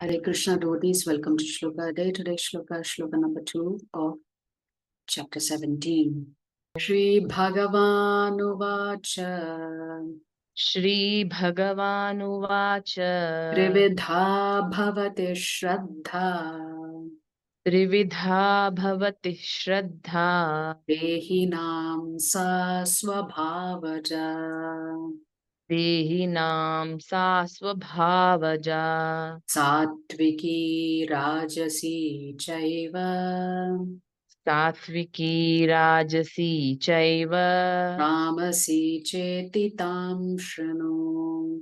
Hare Krishna devotees, welcome to Shloka Day. Today's Shloka, Shloka number 2 of chapter 17. Shri Bhagavanuvacha Shri Bhagavanuvacha Trividha bhavati shraddha Trividha bhavati shraddha Dehinam sa svabhavaja Dehinam sa svabhavaja Sattviki rajasi chaiva Satviki rajasi chaiva Tamasi cheti tam shrinu.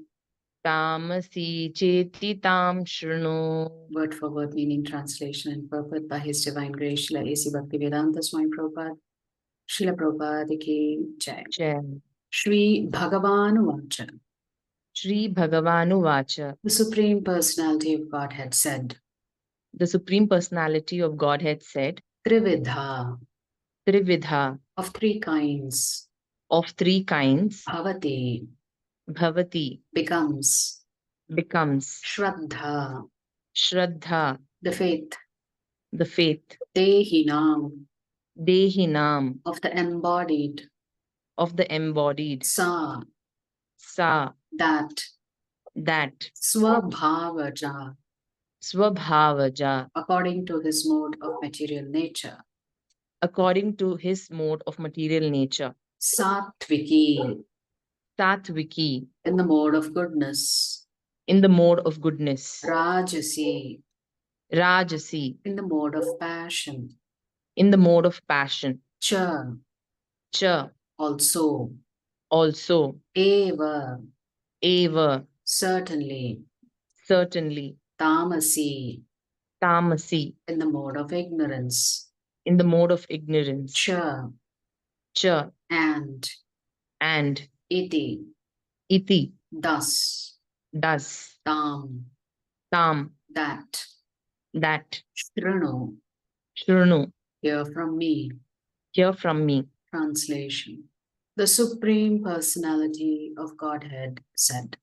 Tamasi cheti tam shrinu. Word for word meaning, translation and purport by His Divine Grace Srila A.C. Bhaktivedanta Swami Prabhupada, Srila Prabhupada ki Jai. Jai. Shri Bhagavanuvacha. Shri Bhagavanuvacha. The Supreme Personality of Godhead said, The Supreme Personality of Godhead said, Trividha, Trividha, of three kinds, of three kinds, Bhavati, Bhavati, becomes, Shraddha, Shraddha, the faith, the faith, Dehinam, Dehinam, of the embodied, Sa, Sa, that, Swabhavaja, Swabhavaja, according to his mode of material nature. according to his mode of material nature. Sattviki, Satviki, in the mode of goodness. in the mode of goodness. Rajasi, Rajasi, in the mode of passion. in the mode of passion. Cha, Cha, also. Eva, certainly. certainly. Tamasi, Tamasi, in the mode of ignorance. in the mode of ignorance. Cha, and iti, thus, tam, that, shrinu, hear from me. Translation. The Supreme Personality of Godhead said,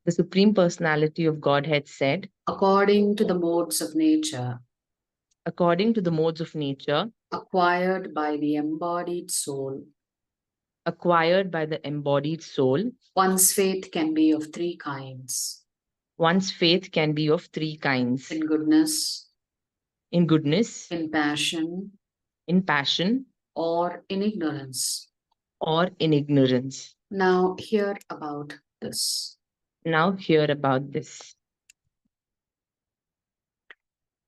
The Supreme Personality of Godhead said, according to the modes of nature, acquired by the embodied soul, one's faith can be of three kinds. In goodness, in passion, or in ignorance. Now hear about this.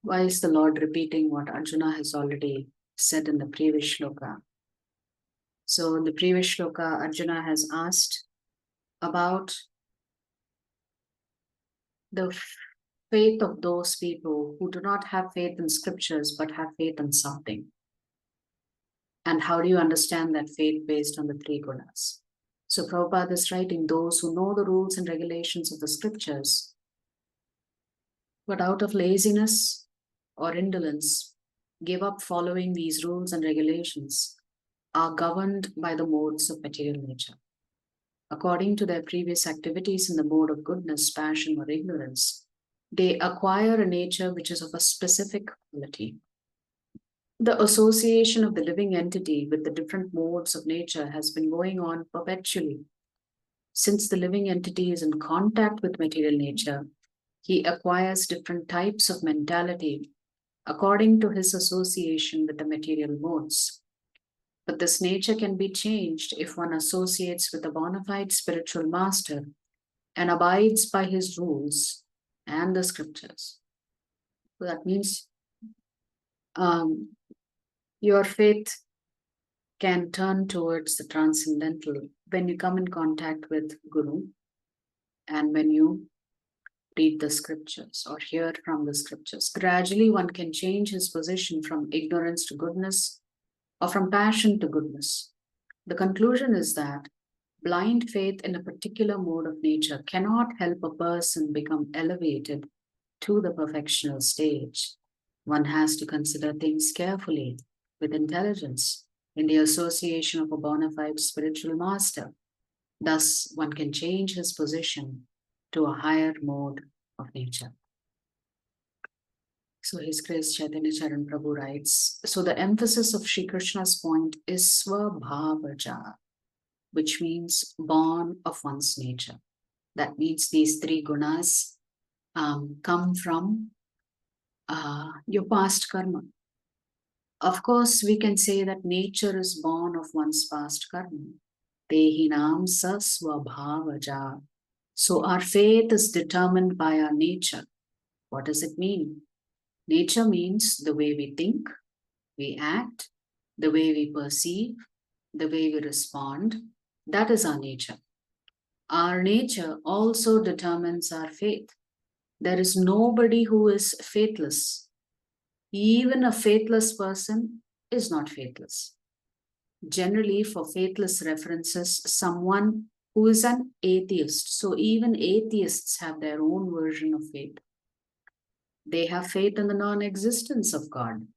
Why is the Lord repeating what Arjuna has already said in the previous shloka? So in the previous shloka, Arjuna has asked about the faith of those people who do not have faith in scriptures but have faith in something. And how do you understand that faith based on the three gunas? So Prabhupada is writing, those who know the rules and regulations of the scriptures, but out of laziness or indolence, give up following these rules and regulations, are governed by the modes of material nature. According to their previous activities in the mode of goodness, passion, or ignorance, they acquire a nature which is of a specific quality. The association of the living entity with the different modes of nature has been going on perpetually. Since the living entity is in contact with material nature, he acquires different types of mentality according to his association with the material modes. But this nature can be changed if one associates with a bona fide spiritual master and abides by his rules and the scriptures. So that means your faith can turn towards the transcendental when you come in contact with Guru and when you read the scriptures or hear from the scriptures. Gradually, one can change his position from ignorance to goodness or from passion to goodness. The conclusion is that blind faith in a particular mode of nature cannot help a person become elevated to the perfectional stage. One has to consider things carefully with intelligence in the association of a bona fide spiritual master. Thus, one can change his position to a higher mode of nature. So His Grace Chaitanya Charan Prabhu writes, so the emphasis of Sri Krishna's point is Swabhavaja, which means born of one's nature. That means these three gunas come from your past karma. Of course, we can say that nature is born of one's past karma. Tehinam sa swabhavaja. So our faith is determined by our nature. What does it mean? Nature means the way we think, we act, the way we perceive, the way we respond. That is our nature. Our nature also determines our faith. There is nobody who is faithless. Even a faithless person is not faithless. Generally, for faithless references, someone who is an atheist. So even atheists have their own version of faith. They have faith in the non-existence of God.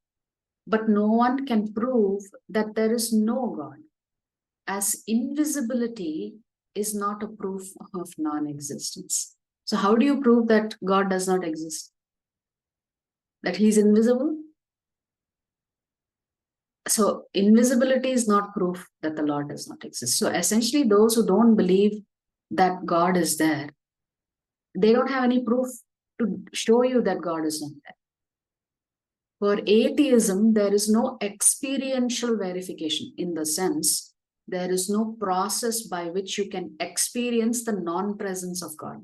But no one can prove that there is no God, as invisibility is not a proof of non-existence. So how do you prove that God does not exist? That He is invisible? So invisibility is not proof that the Lord does not exist. So essentially, those who don't believe that God is there, they don't have any proof to show you that God is not there. For atheism, there is no experiential verification, in the sense there is no process by which you can experience the non-presence of God.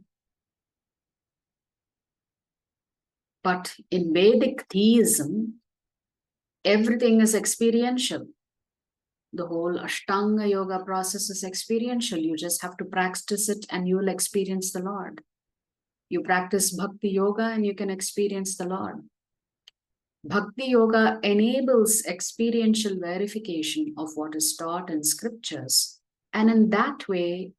But in Vedic theism, everything is experiential. The whole Ashtanga yoga process is experiential. You just have to practice it and you will experience the Lord. You practice Bhakti yoga and you can experience the Lord. Bhakti yoga enables experiential verification of what is taught in scriptures. And in that way,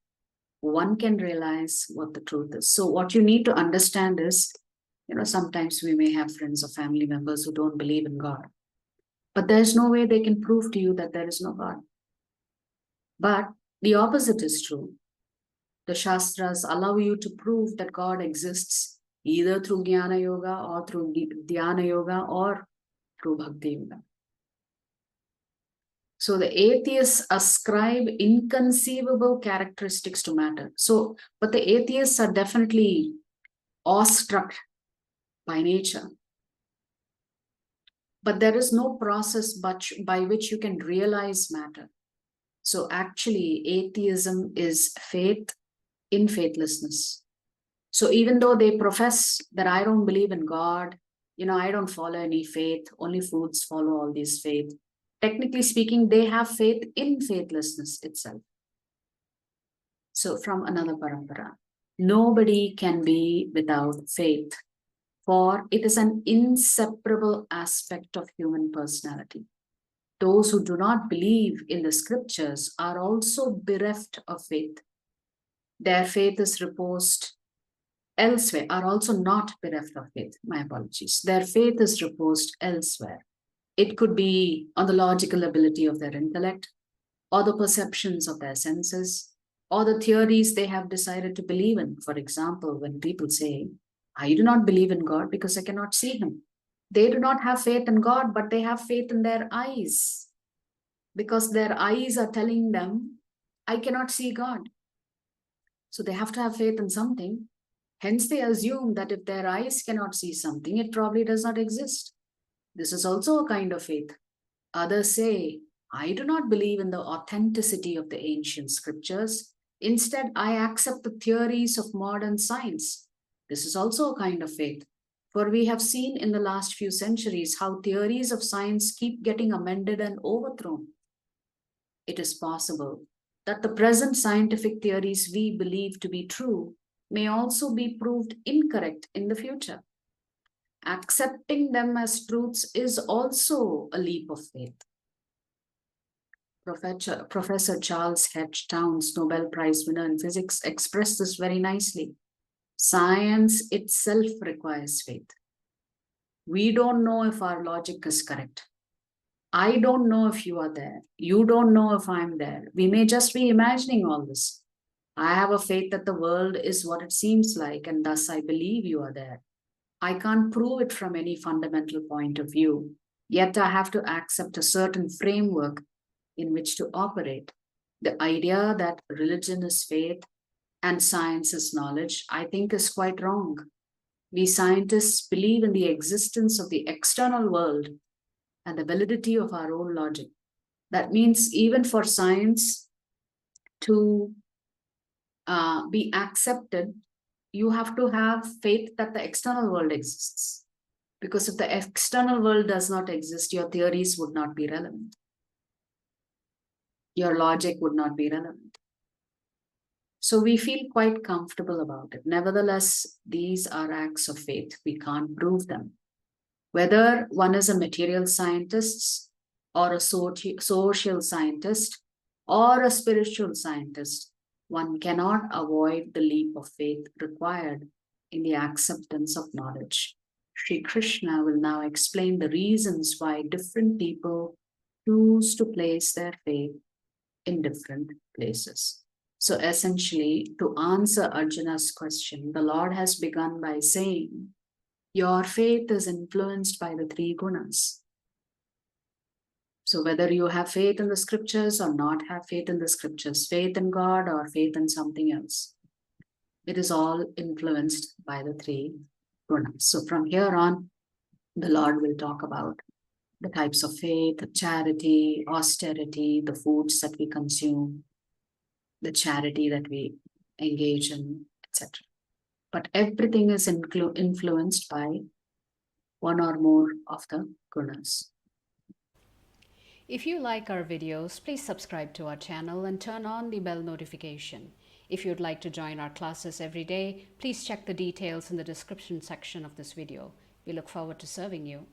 one can realize what the truth is. So what you need to understand is, sometimes we may have friends or family members who don't believe in God. But there's no way they can prove to you that there is no God. But the opposite is true. The Shastras allow you to prove that God exists either through Jnana Yoga or through Dhyana Yoga or through Bhakti Yoga. So the atheists ascribe inconceivable characteristics to matter. But the atheists are definitely awestruck by nature. But there is no process by which you can realize matter. So actually, atheism is faith in faithlessness. So even though they profess that I don't believe in God, I don't follow any faith, only fools follow all these faith. Technically speaking, they have faith in faithlessness itself. So from another parampara, nobody can be without faith, for it is an inseparable aspect of human personality. Those who do not believe in the scriptures are also bereft of faith. Their faith is reposed elsewhere, are also not bereft of faith. My apologies. Their faith is reposed elsewhere. It could be on the logical ability of their intellect, or the perceptions of their senses, or the theories they have decided to believe in. For example, when people say, I do not believe in God because I cannot see Him. They do not have faith in God, but they have faith in their eyes, because their eyes are telling them, I cannot see God. So they have to have faith in something. Hence, they assume that if their eyes cannot see something, it probably does not exist. This is also a kind of faith. Others say, I do not believe in the authenticity of the ancient scriptures. Instead, I accept the theories of modern science. This is also a kind of faith. For we have seen in the last few centuries how theories of science keep getting amended and overthrown. It is possible that the present scientific theories we believe to be true may also be proved incorrect in the future. Accepting them as truths is also a leap of faith. Professor Charles H. Townes, Nobel Prize winner in physics, expressed this very nicely. Science itself requires faith. We don't know if our logic is correct. I don't know if you are there. You don't know if I'm there. We may just be imagining all this. I have a faith that the world is what it seems like, and thus I believe you are there. I can't prove it from any fundamental point of view, yet I have to accept a certain framework in which to operate. The idea that religion is faith and science is knowledge, I think, is quite wrong. We scientists believe in the existence of the external world and the validity of our own logic. That means, even for science to be accepted, you have to have faith that the external world exists. Because if the external world does not exist, your theories would not be relevant. Your logic would not be relevant. So we feel quite comfortable about it. Nevertheless, these are acts of faith. We can't prove them. Whether one is a material scientist or a social scientist or a spiritual scientist, one cannot avoid the leap of faith required in the acceptance of knowledge. Sri Krishna will now explain the reasons why different people choose to place their faith in different places. So essentially, to answer Arjuna's question, the Lord has begun by saying, your faith is influenced by the three gunas. So whether you have faith in the scriptures or not have faith in the scriptures, faith in God or faith in something else, it is all influenced by the three gunas. So from here on, the Lord will talk about the types of faith, charity, austerity, the foods that we consume, the charity that we engage in, etc. But everything is influenced by one or more of the gunas. If you like our videos, please subscribe to our channel and turn on the bell notification. If you'd like to join our classes every day, please check the details in the description section of this video. We look forward to serving you.